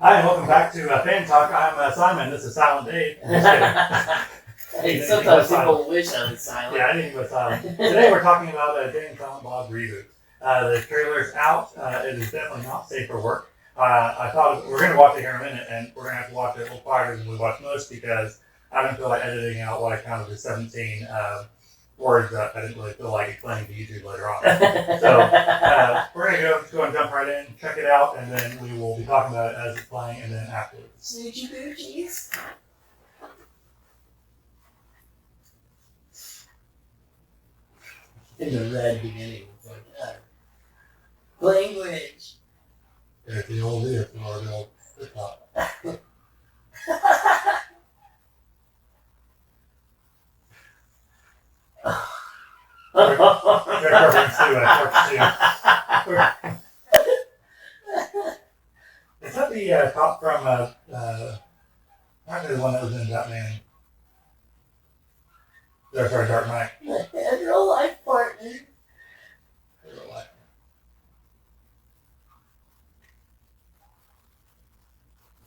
Hi, and welcome back to Fan Talk. I'm Simon. This is Silent Dave. I'm just Hey, sometimes people wish I was silent. Yeah, I didn't go silent. Today we're talking about Jane Silent Bob Reboot. The trailer's out. It is definitely not safe for work. I thought we're going to watch it here in a minute, and we're going to have to watch it a little quieter than we watch most because I didn't feel like editing out what I counted as 17 words that I didn't really feel like explaining to YouTube later on. So we're going to go and jump right in, check it out, and then we will be talking about it as it's playing and then afterwards. Snoochie boochies. In the red beginning, it's like, language. There's the old ear or the old TikTok. Reference to Clerks II. Is that the cop from, not the one that was in Batman? Sorry, Dark Knight. And real life partner.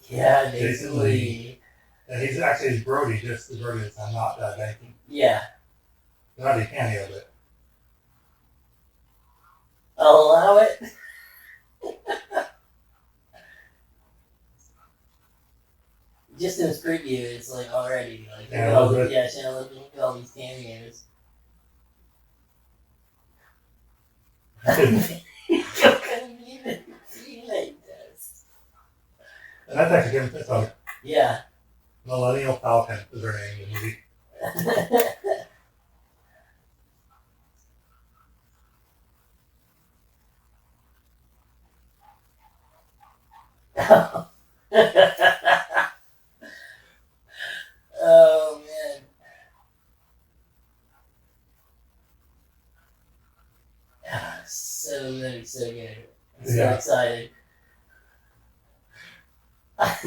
Yeah, basically. And he's actually his Brody, just as Brody as I'm not banking. Yeah. Not a cameo, but. I'll allow it. Just in his preview, it's like already like yeah, look at all these cameos. And that's actually Kim Fitzgerald. Yeah. Millennial Falcon is her name in the movie. Oh man. So good, so good. I'm so excited. Matt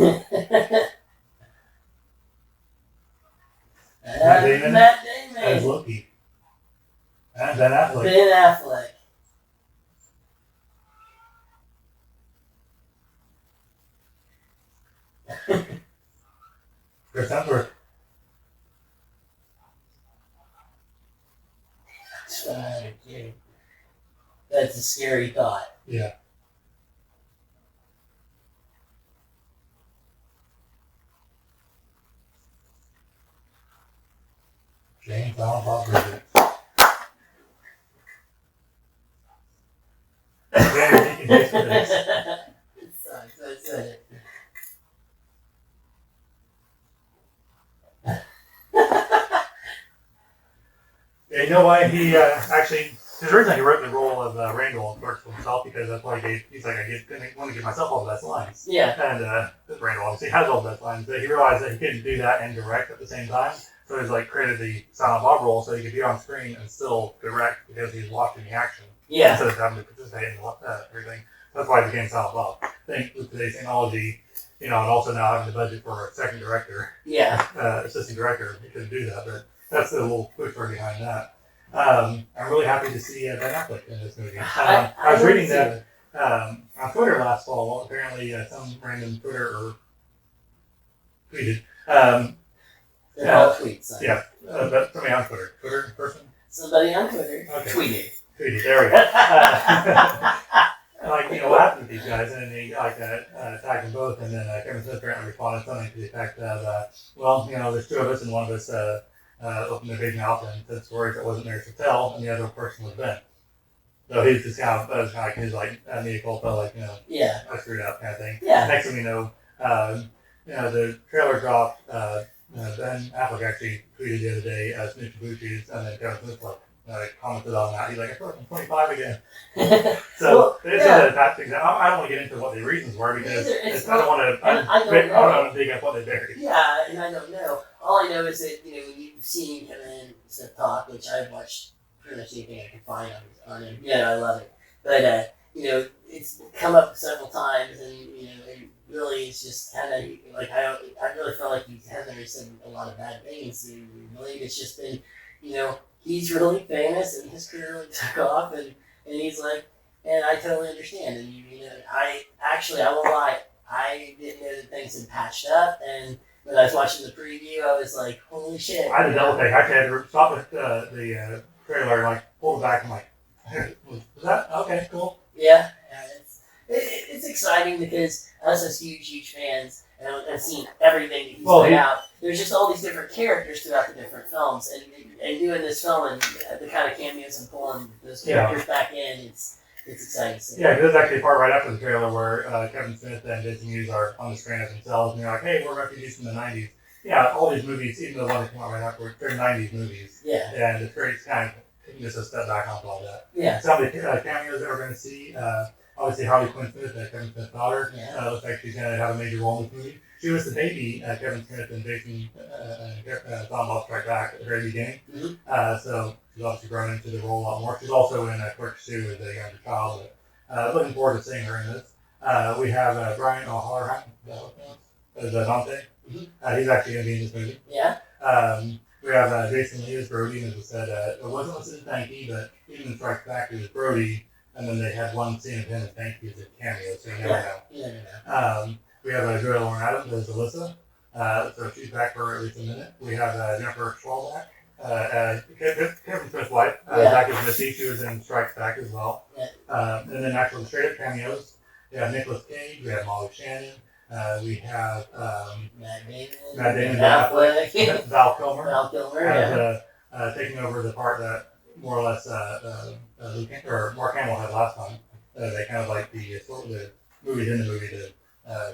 Damon. As Loki. And Ben Affleck. Ben Affleck. Chris Hemsworth. That's a scary thought. Yeah. Jane Silent Bob Reboot. Yeah, you can taste for this. It sucks, that's it. Yeah, you know why he actually, because originally he wrote the role of Randall in Clerks himself because that's why he's like, I want to give myself all the best lines. Yeah. And Randall obviously has all the best lines, but he realized that he couldn't do that and direct at the same time. So he's like created the Silent Bob role so he could be on screen and still direct because he's watching the action. Yeah. Instead of having to participate in everything. That's why he became Silent Bob. I think with today's technology, and also now having the budget for a second director, assistant director, he couldn't do that, but that's the little quick story behind that. I'm really happy to see Ben Affleck in this movie. I was reading that on Twitter last fall. Apparently, some random Twitter tweeted. They're all tweets. Yeah, but somebody on Twitter. Twitter person? Somebody on Twitter tweeted. There we go. What happened to these guys? And then he tagged them both, and then Kevin Smith apparently responded something to the effect of, there's two of us, and one of us opened their big mouth and said stories that wasn't theirs to tell, and the other person was Ben. So he's just kind of like his mea culpa, I screwed up kind of thing. Yeah. Next thing we know, the trailer dropped. Ben Affleck actually tweeted the other day Snoochie Boochies, and then Kevin Smith commented on that. He's like, I feel like I'm 25 again. So it's that thing. I don't want to get into what the reasons were because I don't want to dig up what they buried. Yeah, and I don't know. All I know is that when you've seen him and Smith talk, which I've watched pretty much anything I can find on him. Yeah, I love it. But it's come up several times, and and really it's just kind of like I really felt like he hasn't really said a lot of bad things. Really, it's just been he's really famous and his career really took off, and he's like, and I totally understand. And I won't lie, I didn't know that things had patched up, and when I was watching the preview, I was like, holy shit. I had to double take. I actually had to stop at the trailer and like pull it back and like, was that okay? Cool. Yeah, it's exciting because us as huge fans, and I've seen everything that he's put out. There's just all these different characters throughout the different films, and doing this film and the kind of cameos and pulling those characters back in, it's exciting to see. Yeah, because there's actually a part right after the trailer where Kevin Smith and Jason Mewes are on the screen as themselves, and they're like, "Hey, we're refugees from the '90s." Yeah, all these movies, even the ones that came out right after, they're '90s movies. Yeah, and it's great to kind of taking just a step back onto all that. Yeah. Some of the cameos that we're going to see, obviously Harley Quinn Smith, Kevin Smith's daughter, looks like she's going to have a major role in this movie. She was the baby Kevin Smith and Jason Bob Strike Back at the very beginning. So she's obviously grown into the role a lot more. She's also in Clerks II as a younger child. Looking forward to seeing her in this. We have Brian O'Halloran as Dante. He's actually going to be in this movie. Yeah. We have Jason Lee as Brody, and as I said, it wasn't listed as Fanky, but even in Strike Back it was Brody, and then they had one scene of him as Fanky as a cameo, so you never know. You never know. We have Joy Lauren Adams as Alyssa, so she's back for at least a minute. We have Jennifer Schwalbach, Kevin Smith's wife, back as Missy. She was in Strikes Back as well. And then actual straight up cameos. We have Nicolas Cage, we have Molly Shannon, we have Matt Damon, Val Kilmer, taking over the part that more or less Mark Hamill had last time. They kind of like the movies in the movie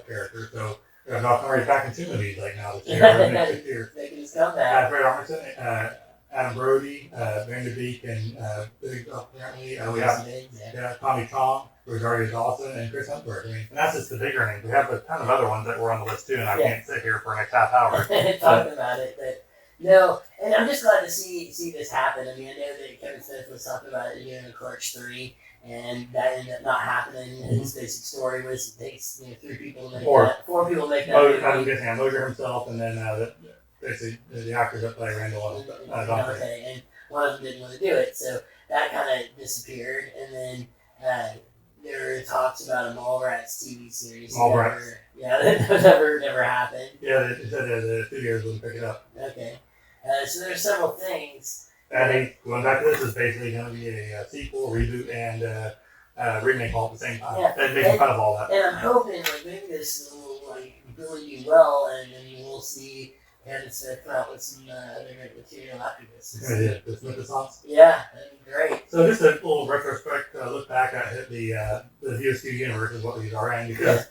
character. So Val Kilmer is back in 2 movies like now this year. Making his comeback. Fred Armisen, Adam Brody, Van Beek, and apparently we have Tommy Chong, Rosario Dawson, and Chris Hemsworth. I mean, and that's just the bigger names. We have a ton of other ones that were on the list too, and I can't sit here for the next half hour talking about it. But no, and I'm just glad to see this happen. I mean, I know that Kevin Smith was talking about it in Clerks III, and that ended up not happening. His basic story was it takes 3 people to make that. 4 people to make that. I'm guessing Mosier himself, and then basically the actors that play Randall and Dante. And one of them didn't want to do it, so that kind of disappeared. And then there were talks about a Mallrats TV series. Mallrats. That never happened. Yeah, they said the studios wouldn't pick it up. Okay. So there's several things. And going back to this is basically going to be a sequel, reboot, and remake all at the same time. Yeah. And making fun of all that. And I'm hoping maybe this will really do well, and then we'll see Kevin Smith come out with some other great material after this. The Smith songs. Yeah, that'd be great. So just a little retrospect look back at the View Askew Universe is what these are in, because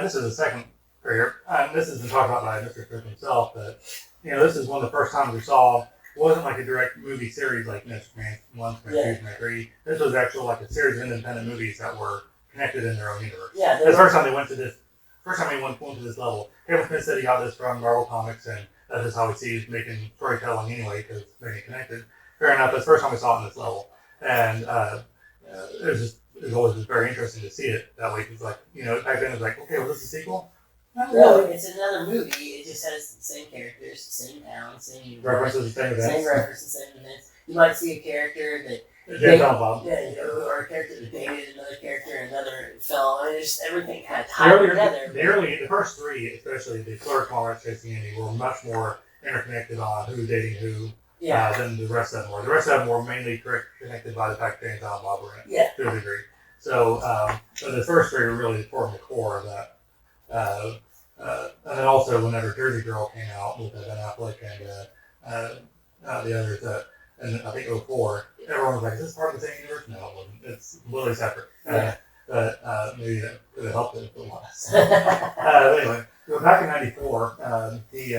this is the second career. This has been talked about by Mr. Smith himself, but this is one of the first times we saw. It wasn't like a direct movie series like Superman 1, Superman 2, Superman 3. This was actually like a series of independent movies that were connected in their own universe. Yeah, the first time they went to this. First time anyone went to this level, Kevin Smith said he got this from Marvel Comics, and that's just how he sees making storytelling anyway, because they're getting connected. Fair enough, that's the first time we saw it on this level. And it was always just very interesting to see it that way, because back then it was like, okay, was this a sequel? Not really. It's another movie. It just has the same characters, same town, same universe. References the same events. Same references, same events. You might see a character that or a character that dated another character in another film. I mean, just everything kind of tied together. The first 3, especially the Clerks, Mallrats, Chasing Andy, were much more interconnected on who's dating who than the rest of them were. The rest of them were mainly connected by the fact that Jane and Bob were in it, to a degree. So the first 3 were really formed the core of that. And then also whenever Jersey Girl came out with Ben Affleck and the others, and I think 2004, everyone was like, is this part of the same universe? No, it wasn't. It's literally separate. But maybe that could have helped it if it was. Anyway, so back in '94, he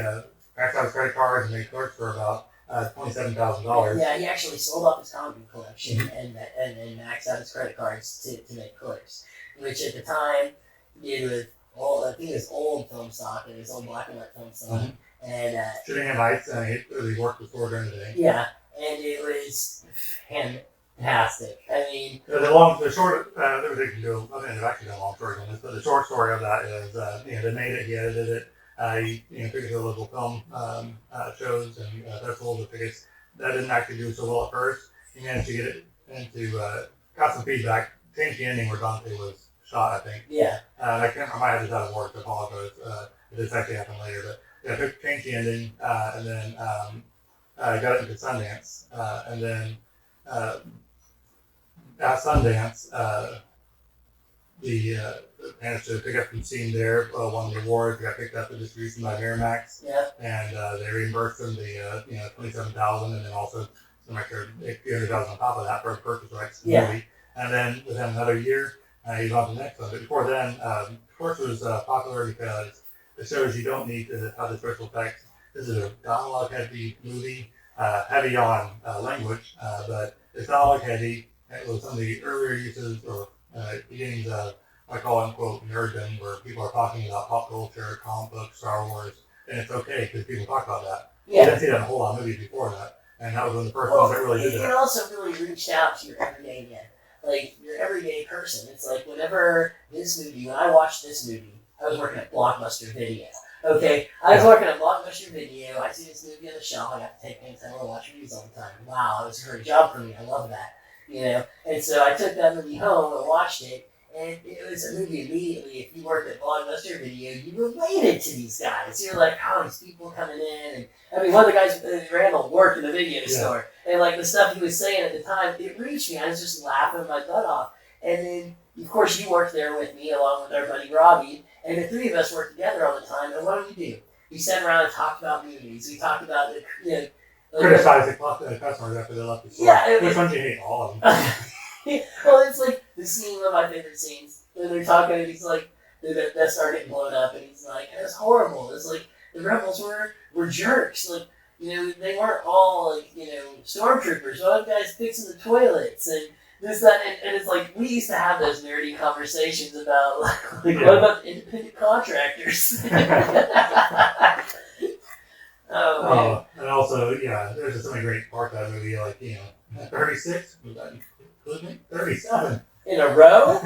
maxed out his credit cards and made Clerks for about $27,000. Yeah, he actually sold off his comic book collection and maxed out his credit cards to make Clerks, which at the time did with I think it was old film stock, and it was old black and white film stock. And Shooting at nights, and he worked the store during the day. Yeah, and it was fantastic. I mean, the short. They can do. I mean, they've actually done long stories on this, but the short story of that is, they made it. He edited it. He took it to local film shows and festivals and tickets. That didn't actually do so well at first. He managed to get it into got some feedback. Changed the ending where Dante was shot, I think. Yeah. I might have this out of work, so I apologize. This actually happened later, but yeah, I changed the ending, and then I got it into Sundance, and then at Sundance, the managed to pick up some scene there, won the award, got picked up for distribution by Miramax, and they reimbursed them the $27,000, and then also some extra $300,000 on top of that for a purchase rights to the movie. And then within another year, he's on to the next one. But before then, Torch was popular because it shows you don't need to have the special effects. This is a dialogue-heavy movie, heavy on language, but it's dialogue-heavy. It was some of the earlier uses or beginnings of, I call unquote, nerddom, where people are talking about pop culture, comic books, Star Wars, and it's okay because people talk about that. Yeah. You didn't see that in a whole lot of movies before that, and that was one of the first ones that really did that. It also really reached out to your everyday man, like your everyday person. It's like when I watched this movie, I was working at Blockbuster Video. Okay, I was working at Blockbuster Video. I see this movie on the shelf. I got to take things. I want to watch movies all the time. Wow, it was a great job for me. I love that. And so I took that movie home and watched it, and it was a movie immediately. If you worked at Blockbuster Video, you related to these guys. You're like, oh, these people coming in, and I mean, one of the guys, Randall, worked in the video store, and like the stuff he was saying at the time, it reached me. I was just laughing my butt off, and then of course you worked there with me along with our buddy Robbie, and the three of us worked together all the time. And what did we do? We sat around and talked about movies. We talked about criticize the customers after they left the store. Yeah, which ones you hate? All of them. Well, it's like the scene, one of my favorite scenes, when they're talking and he's like, the Death Star getting blown up, and he's like, it's horrible. It's like, the rebels were jerks. Like, they weren't all, like, stormtroopers. One of the guys fixing the toilets, and this, that, and it's like, we used to have those nerdy conversations about, what about independent contractors? And also, there's just so many great parts of that movie, like, 36? Was that include me? 37. In a row?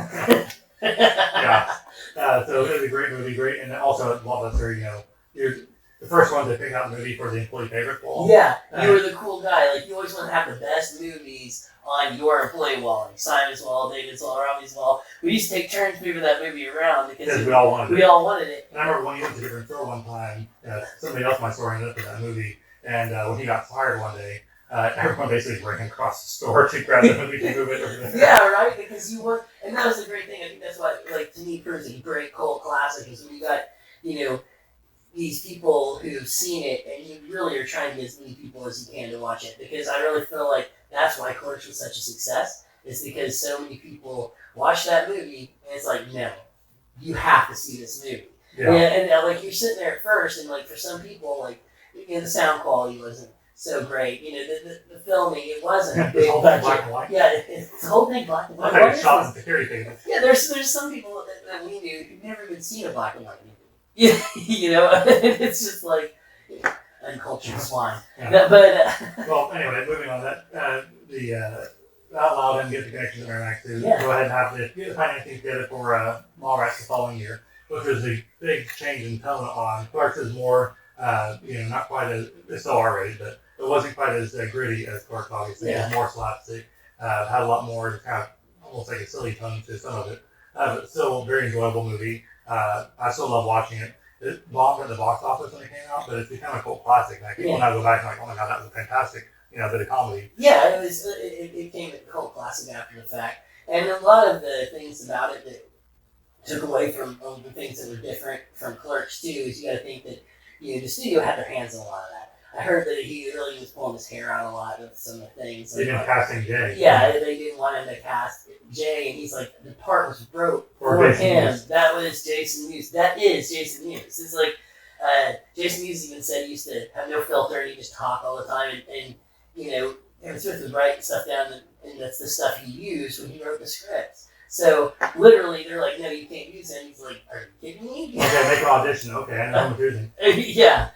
So it was a great movie, great, and also at Blockbuster, you're the first one to pick out the movie for the employee favorite wall. Yeah, you were the cool guy. Like, you always want to have the best movies on your employee wall, like Simon's wall, David's wall, Robbie's wall. We used to take turns moving that movie around because we all wanted it. We all wanted it. And I remember when he went to a different store one time, somebody else in my store ended up with that movie, and when he got fired one day, everyone basically ran across the store to grab the movie to move it over there. Yeah, right, because you want, and that was the great thing. I think that's why, like, to me, proves a great cult classic is when you got, these people who've seen it, and you really are trying to get as many people as you can to watch it, because I really feel like that's why Clerks was such a success. It's because so many people watch that movie, and it's like, no, you have to see this movie. Yeah. And like, you're sitting there at first, and like, for some people, like, the sound quality wasn't so great. The filming, it wasn't a big budget. Black and white. Yeah, it's the whole thing black and white. I think shot in security things. Yeah, there's some people that we knew who've never even seen a black and white movie. Yeah, it's just like uncultured swine. Yeah. But well, anyway, moving on. That that allowed them to get the connection to Miramax to go ahead and have the financing together for Mallrats the following year, which was a big change in tone on Clerks. Is more, not quite as, it's still R-rated, but it wasn't quite as gritty as Clerks. Obviously, it was more slapstick. Had a lot more kind of almost like a silly tone to some of it. But still a very enjoyable movie. I still love watching it. It bombed at the box office when it came out, but it's become a cult classic. Like, people now go back and like, oh my god, that was a fantastic, bit of comedy. Yeah, it became a cult classic after the fact. And a lot of the things about it that took away from the things that were different from Clerks II is you got to think that the studio had their hands on a lot of that. I heard that he really was pulling his hair out a lot with some of the things. They didn't casting Jay. Yeah, they didn't want him to cast Jay, and he's like, the part was broke for him. Mewes. That was Jason Mewes. That is Jason Mewes. It's like, Jason Mewes even said he used to have no filter and he just talk all the time, and Kevin Smith was writing stuff down, and that's the stuff he used when he wrote the scripts. So, literally, they're like, no, you can't use him. He's like, are you kidding me? Okay, make an audition. Okay, I know I'm choosing. Yeah,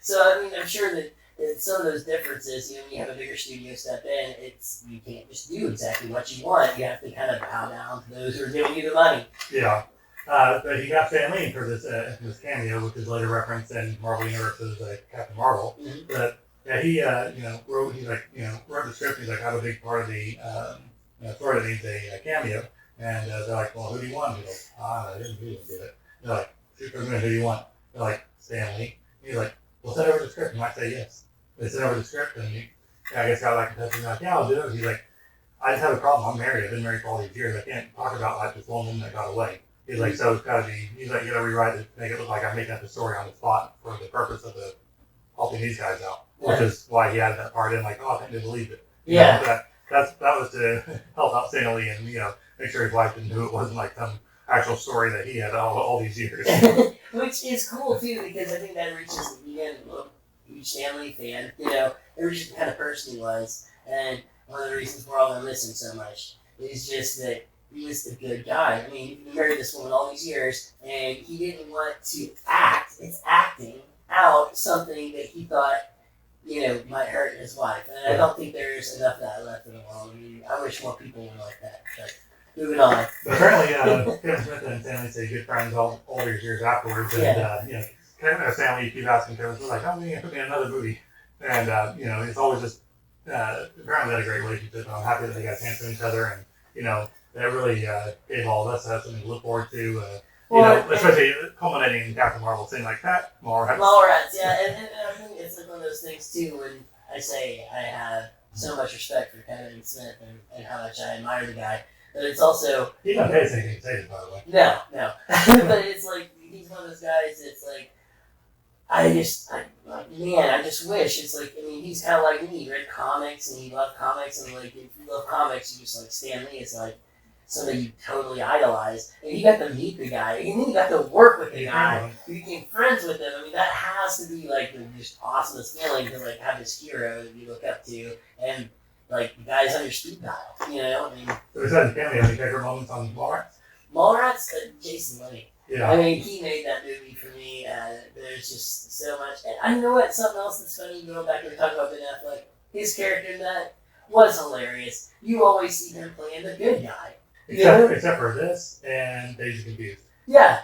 So, I mean, I'm sure that some of those differences, when you have a bigger studio step in, you can't just do exactly what you want. You have to kind of bow down to those who are giving you the money. Yeah. But he got Stan Lee for this cameo, which is later referenced in Marvel Universe as Captain Marvel. Mm-hmm. But he wrote the script. He's like, I'm a big part of the story that needs a cameo. And they're like, well, who do you want? He goes, I didn't get it. They're like, shoot for the moon, who do you want? They're like, Stanley. He's like, well, send over the script. You might say yes. They sent over the script, and I guess got back in touch with me like, yeah, I'll do it. He's like, I just have a problem. I'm married. I've been married for all these years. I can't talk about like this one woman that got away. He's like, so it's got to be. He's like, you got to rewrite it, make it look like I'm making up the story on the spot for the purpose of helping these guys out, which is why he added that part in. Like, oh, I think they believed it. That was to help out Stanley and make sure his wife knew it wasn't like some actual story that he had all these years. Which is cool too, because I think that reaches again a huge Stanley fan. It reaches the kind of person he was, and one of the reasons we're all gonna miss him so much is just that he was a good guy. I mean, he married this woman all these years, and he didn't want to act. It's acting out something that he thought, might hurt his wife. And I don't think there's enough of that left in the world. I mean, I wish more people were like that. But moving on. But apparently, Kevin Smith and Stanley stayed good friends all these years afterwards. And, Kevin and Stanley keep asking Kevin, like, oh, you put me in another movie. And, it's always just, apparently they had a great relationship. And I'm happy that they got a chance to each other. And, that really gave all of us something to look forward to. Especially culminating in Captain Marvel, saying like that, Mallrats, yeah, and I think it's like one of those things too. When I say I have so much respect for Kevin Smith and how much I admire the guy, but it's also he doesn't pay anything to say this, by the way. No, but it's like he's one of those guys that's like I just wish it's like he's kind of like me. He read comics and he loved comics and like if you love comics, you just like Stan Lee is like somebody you totally idolize, and you got to meet the guy, and then you got to work with the guy, you became friends with him. I mean, that has to be like the just awesomest feeling to like have this hero that you look up to, and like the guy's on your speed dial. I mean, so besides Stanley, any favorite moments on Mallrats? Mallrats, Jason Lee. Yeah. I mean, he made that movie for me. There's just so much, and I know what something else that's funny. Going back and talking about Ben Affleck, his character in that was hilarious. You always see him playing the good guy. Except for this and Dazed and Confused. Yeah,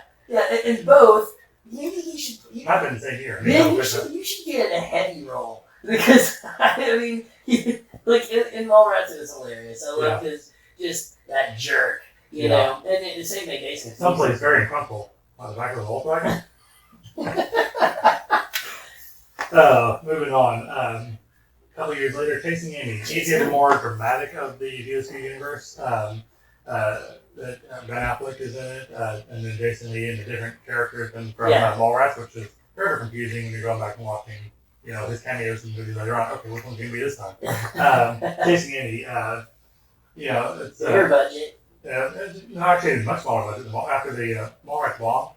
and both. Maybe he should. I've been the same here. You should get a heavy role because I mean, like in Mallrats it was hilarious. I love his just that jerk, know. And the same thing, Jason. Someplace very uncomfortable on the back of the Volkswagen. Moving on. A couple years later, Chasing Amy. He's even more dramatic of the View Askew Universe. That Ben Affleck is in it, and then Jason Lee and the different characters from Mallrats, which is very confusing when you're going back and watching, his cameos in the movie later on. Okay, which one's going to be this time? Chasing Amy, it's bigger budget. Actually, it's much smaller budget. After the Mallrats bomb,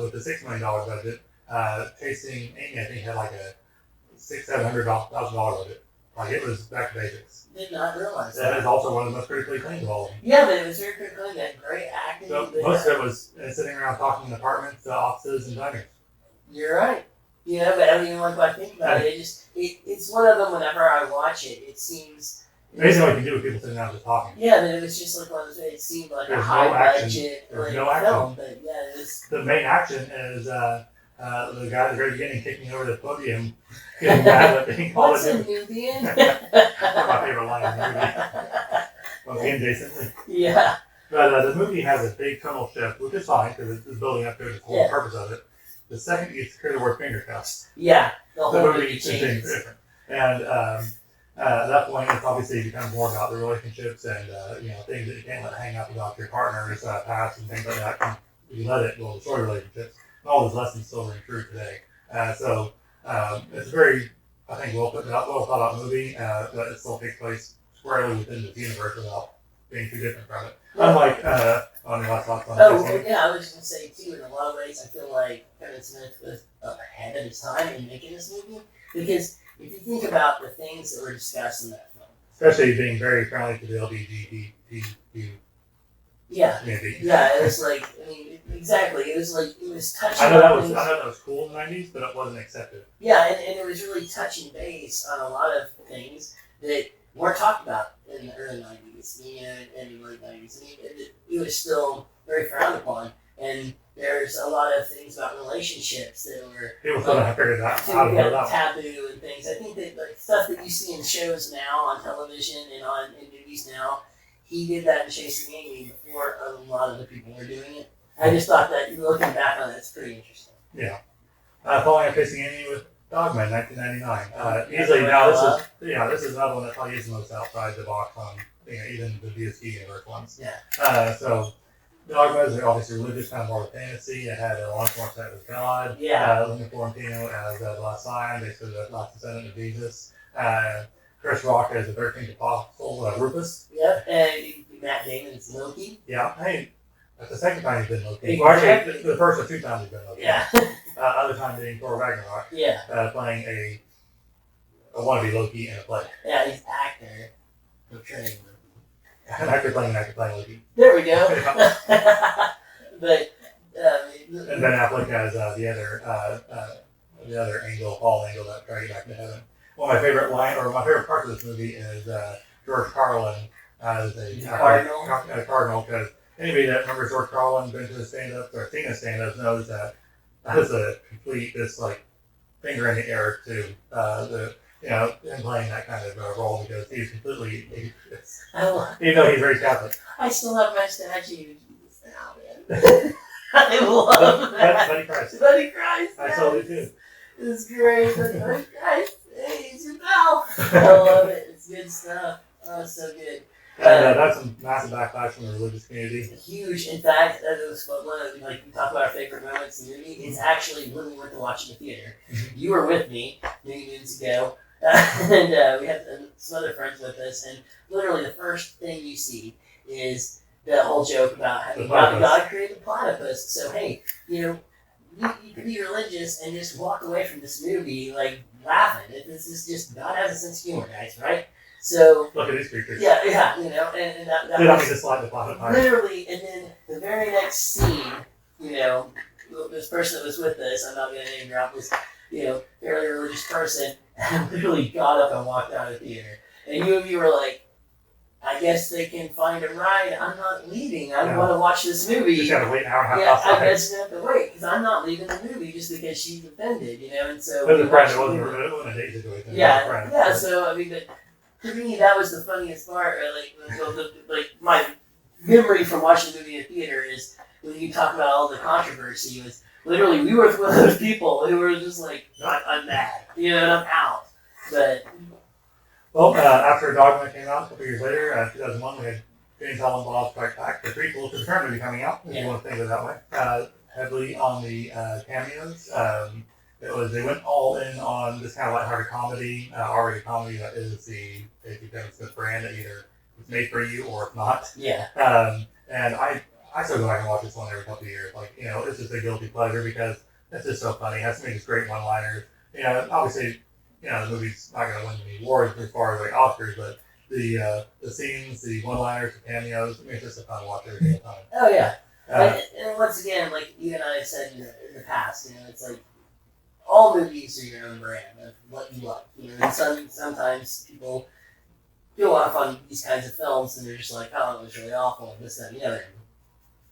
with the $6 million budget, Chasing Amy, I think, had like a $600,000-$700,000 budget. Like, it was back to basics. Did not realize that. That is also one of the most critically acclaimed of all of them. Yeah, but it was very critically acclaimed. They had great acting. So most of it was sitting around talking in apartments, offices, and diners. You're right. But I don't even like what I think about it. It's one of them. Whenever I watch it, it seems amazing what you can do with people sitting down just talking. Yeah, but it was just like one of those. It seemed like a high budget film, but yeah, it was. The main action is the guy at the very beginning kicking over the podium, getting mad at being called What's a Nubian? One of my favorite lines in the movie. Once again, Jason. Yeah. But the movie has a big tonal shift, which is fine because it's building up to the whole purpose of it. The second you hear the word finger cuffs, the whole movie changes different. And at that point, it's obviously becomes more about the relationships and things that you can't let hang up about your partner's past and things like that. You let it will destroy relationships. And all those lessons still ring true today. So it's a very, I think, well thought out movie, but it still takes place squarely within the universe without being too different from it. Unlike on your last thoughts on I was just gonna say too. In a lot of ways, I feel like Kevin Smith was ahead of his time in making this movie because if you think about the things that were discussed in that film, especially being very friendly to the LGBTQ. Yeah, it was like, exactly. It was like, it was touching. I know that was cool in the 90s, but it wasn't accepted. Yeah, and it was really touching base on a lot of things that weren't talked about in the early 90s, and the late 90s. It was still very frowned upon, and there's a lot of things about relationships that were people still haven't figured out how to build out taboo and things. I think that like stuff that you see in shows now on television and in movies now, he did that in Chasing Amy before a lot of the people were doing it. I just thought that looking back on it, it's pretty interesting. Yeah. Following up Chasing Amy with Dogma in 1999. Easily now this is another one that probably is the most outside the box on even the View Askew Universe ones. Yeah. So Dogma is obviously religious, kind of more fantasy. It had a lot more set with God. Yeah. Looking at Florentino as the last lion, basically the last descendant of Jesus. Chris Rock as the 13th apostle, Rufus. Yep, and Matt Damon's Loki. Yeah, hey, that's the second time he's been Loki. Exactly. Well, actually, the first of 2 times he's been Loki. Yeah. Other time being Thor Ragnarok. Yeah. Playing a wannabe Loki in a play. Yeah, he's actor portraying Loki. An actor playing Loki. There we go. But and Ben Affleck as the other angel, Paul Angel, that tried to get back to heaven. One of my favorite my favorite parts of this movie is George Carlin as a cardinal. Because anybody that remembers George Carlin, been to the stand-ups or seen his stand-ups, knows that was a complete finger in the air to him playing that kind of role, because he's completely atheist. Even though he's very Catholic. I still have my statue of Jesus now, man. I love that. Buddy Christ. Buddy Christ. I saw it too. It's great. Buddy Christ. Hey, it's your pal. I love it. It's good stuff. Oh, it's so good. And that's some massive backlash from the religious community. Huge. In fact, it was one of we talk about our favorite moments in the movie. It's actually really worth watching in the theater. You were with me many moons ago, and we had some other friends with us. And literally, the first thing you see is that whole joke about how God created the platypus. So hey, you can be religious and just walk away from this movie laughing. This is just God has a sense of humor, guys, right? So look at these creatures. Yeah, and that they don't need to slide the planet. Literally, and then the very next scene, this person that was with us, I'm not going to name drop this, fairly religious person, literally got up and walked out of the theater. And you were like, I guess they can find a ride. I'm not leaving. I want to watch this movie. Just got to wait an hour and a half. I guess you have to wait because I'm not leaving the movie just because she's offended, And so it was a friend. It wasn't a date situation. Yeah. So I mean, to me, that was the funniest part. My memory from watching the movie in the theater is when you talk about all the controversy. Was literally we were one of those people who were just like, I'm mad, and I'm out. But after Dogma came out a couple years later, 2001, we had James Allen Bob's Strike Back, the prequel to the current movie coming out. If you want to think of it that way, heavily on the cameos. They went all in on this kind of lighthearted comedy, R-rated comedy that is the Kevin Smith brand that either it's made for you or it's not. Yeah. And I still go back and watch this one every couple of years. It's just a guilty pleasure because it's just so funny. It has so many great one-liners. Obviously, the movie's not going to win any awards as far as Oscars, but the scenes, the one-liners, the cameos, it's just a fun watch every single time. Oh yeah. And once again, like you and I said in the past, it's like all movies are your own brand of what you like. And sometimes people feel off on these kinds of films and they're just like, oh, it was really awful, and this, that, and the other.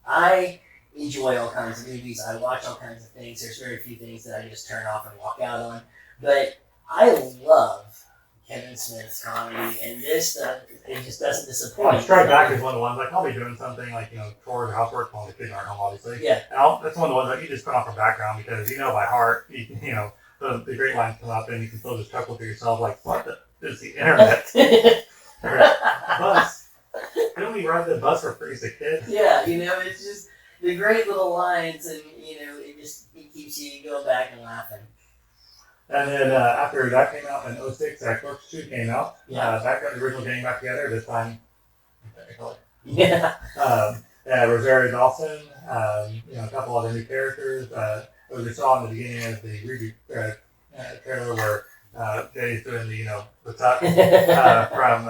I enjoy all kinds of movies. I watch all kinds of things. There's very few things that I just turn off and walk out on. But I love Kevin Smith's comedy, and this it just doesn't disappoint. Strike Back is one of the ones I'll be doing something like chores or housework while the kids aren't home, obviously. Yeah. And that's one of the ones that you just put on for background because by heart, the great lines come up and you can still just chuckle to yourself like, what is the internet? Bus. Didn't we ride the bus for free as a kid? Yeah, it's just the great little lines, and it keeps you going back and laughing. And then after that came out in 2006, Clerks II came out. Yeah. That got the original gang back together, this time. Yeah. Rosario Dawson, a couple other new characters. As we saw in the beginning of the Reboot trailer where Jay's doing the tuck from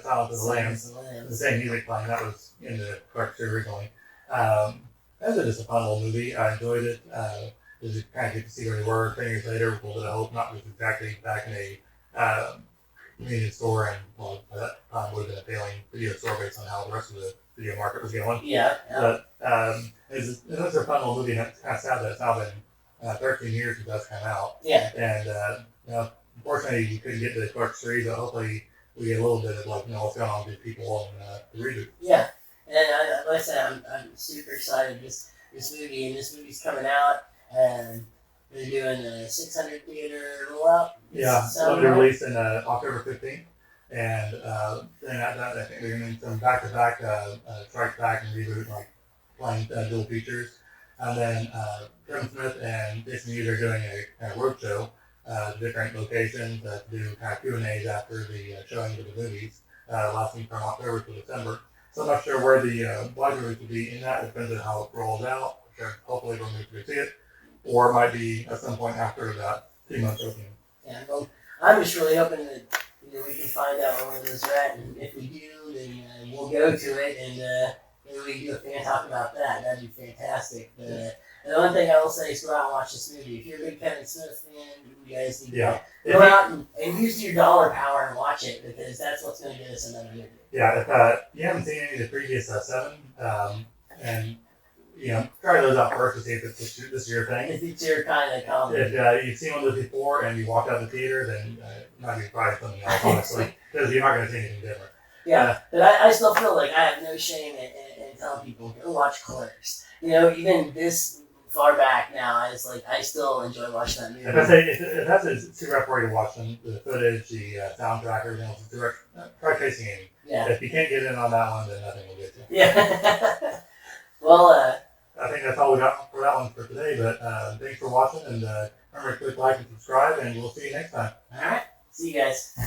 Silence of the Lambs. The same music playing. That was in the Clerks II originally. That was just a fun little movie. I enjoyed it. It was kind of good to see where they were 10 years later with a little bit of hope, not just exactly back in a convenience store, and by that time would have been a failing video store based on how the rest of the video market was going. Yeah. But it's a fun little movie, and it's kind of sad that it's now been 13 years since that's come out. Yeah. And unfortunately, you couldn't get to the Clerks 3, but hopefully we get a little bit of like, what's going on with people and the reboot. Yeah, and like I said, I'm super excited. This movie's coming out, and they're doing a 600 theater rollout. Yeah, it'll be released in October 15th, and then after that, I think they're going to do some back-to-back Strike Back and Reboot, like playing dual features. And then Kevin Smith and Jason Hughes are doing a roadshow to different locations to do kind of Q&As after the showing of the movies, lasting from October to December. So I'm not sure where the wide release will be in that. It depends on how it rolls out. Hopefully we'll move to see it. Or it might be at some point after that 2 months opening. Yeah, well, I'm just really hoping that we can find out where those are at, and if we do, then we'll go to it, and maybe we can do a fan talk about that. That'd be fantastic. But the one thing I will say is go out and watch this movie. If you're a big Kevin Smith fan, you guys need to go out and use your dollar power and watch it, because that's what's going to get us another movie. Yeah, if you haven't seen any of the previous 7, and try those out first to see if it's this your thing. If it's your kind of comedy. If you've seen one of those before and you walked out of the theater, then you might be trying something else, honestly, because you're not going to see anything different. Yeah, but I still feel like I have no shame in telling people, go watch Clerks. Even this far back now, I still enjoy watching that movie. If I say it has a super way to watch them, the footage, the soundtrack, everything else, try chasing it. Yeah. If you can't get in on that one, then nothing will get you. Yeah. Well, I think that's all we got for that one for today, but thanks for watching, and remember to click like and subscribe, and we'll see you next time. All right. See you guys.